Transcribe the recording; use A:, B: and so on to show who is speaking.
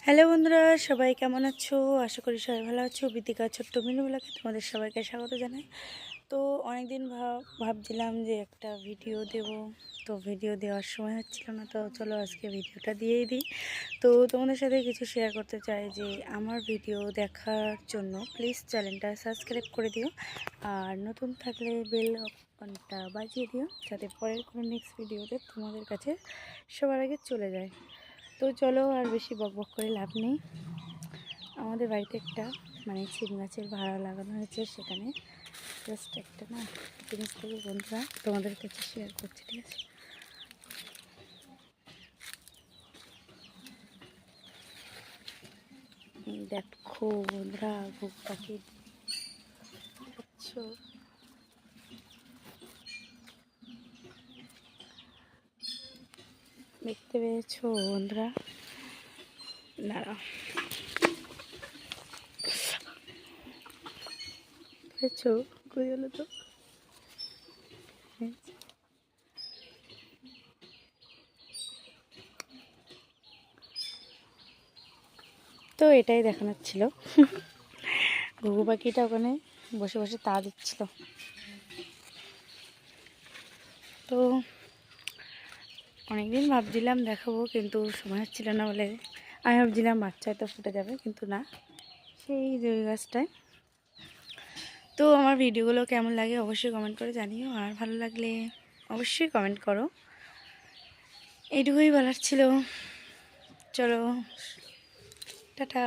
A: Hello বন্ধুরা, সবাই কেমন আছো? আশা করি সবাই ভালো আছো। বিতিকা ছোট্ট মিনু ব্লগে তোমাদের সবাইকে স্বাগত জানাই। তো অনেকদিন ভাবছিলাম যে একটা ভিডিও দেব, তো ভিডিও দেওয়ার সময় হচ্ছিল না। তো চলো আজকে ভিডিওটা দিয়েই দিই। তো তোমাদের সাথে কিছু শেয়ার করতে চাই যে আমার ভিডিও দেখার জন্য প্লিজ চ্যানেলটা সাবস্ক্রাইব করে দিও, আর নতুন থাকলে বেল আইকনটা বাজিয়ে দিও, যাতে পরের কোনো নেক্সট ভিডিওতে তোমাদের কাছে সবার আগে চলে যায়। তো চলো আর বেশি বকবক করে লাভ নেই। আমাদের বাড়িতে একটা সিম গাছের ভাড়া লাগানো হয়েছে, সেখানে জাস্ট একটা জিনিস থেকে বন্ধুরা তোমাদের কাছে শেয়ার করছি, ঠিক আছে? দেখো বন্ধুরা, ঘুঘু পাখি দেখতে পেয়েছো বন্ধুরা? দাঁড়াও, পেয়েছো? কই গেলো তো? তো এটাই দেখানোর ছিল। ঘুঘু পাখিটা ওখানে বসে বসে তা দিচ্ছিল। তো অনেকদিন ভাবছিলাম দেখাবো, কিন্তু সময় হচ্ছিল না বলে আমি ভাবছিলাম বাচ্চায় তো ফুটে যাবে, কিন্তু না, সেই জুঁই গাছটায়। তো আমার ভিডিওগুলো কেমন লাগে অবশ্যই কমেন্ট করে জানিও, আর ভালো লাগলে অবশ্যই কমেন্ট করো। এইটুকুই বলার ছিল। চলো, টাটা।